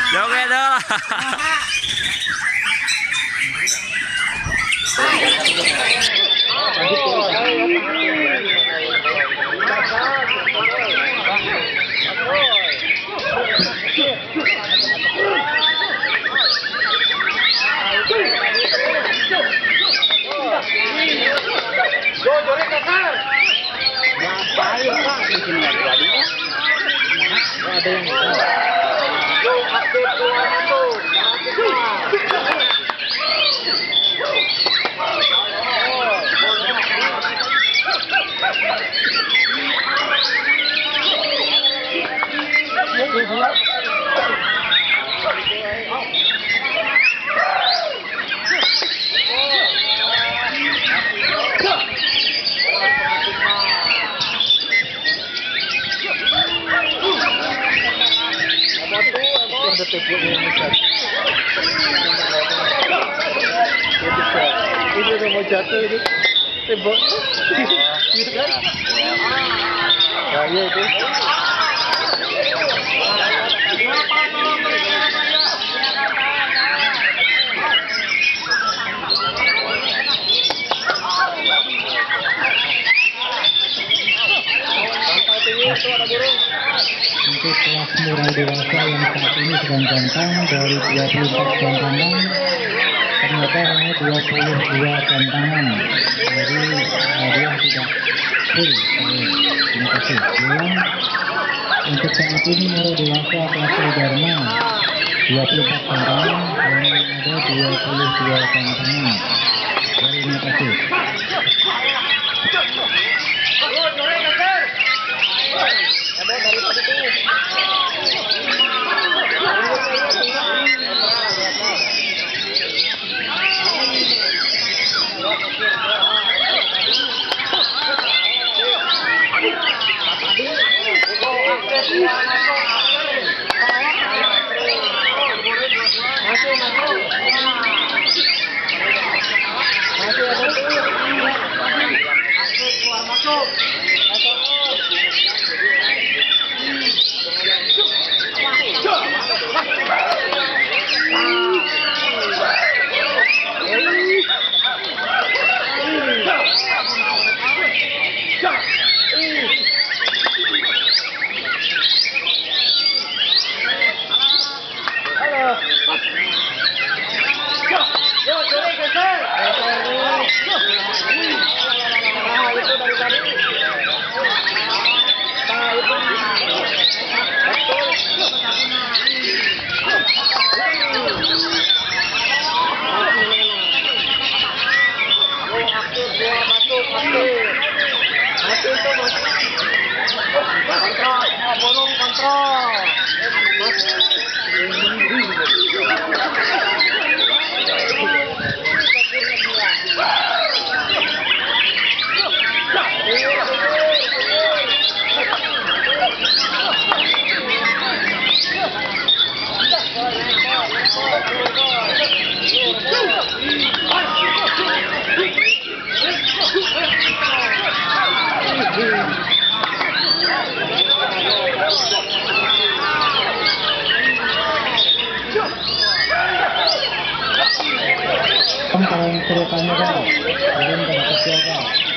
Joget dah. Ini udah mau jatuh itu tembok gitu kan? Nah, iya itu. Untuk kelas murai dewasa yang saat ini sedang gantang dari 24 gantangan ternyata hanya 22 gantangan, jadi hadiah tidak full. Terima kasih. Ulang, untuk saat ini murai dewasa kelas Dharma 24 gantangan dan ada 22 gantangan. Terima kasih. Kalau yang seru kamu kan, belum pada kesiapan.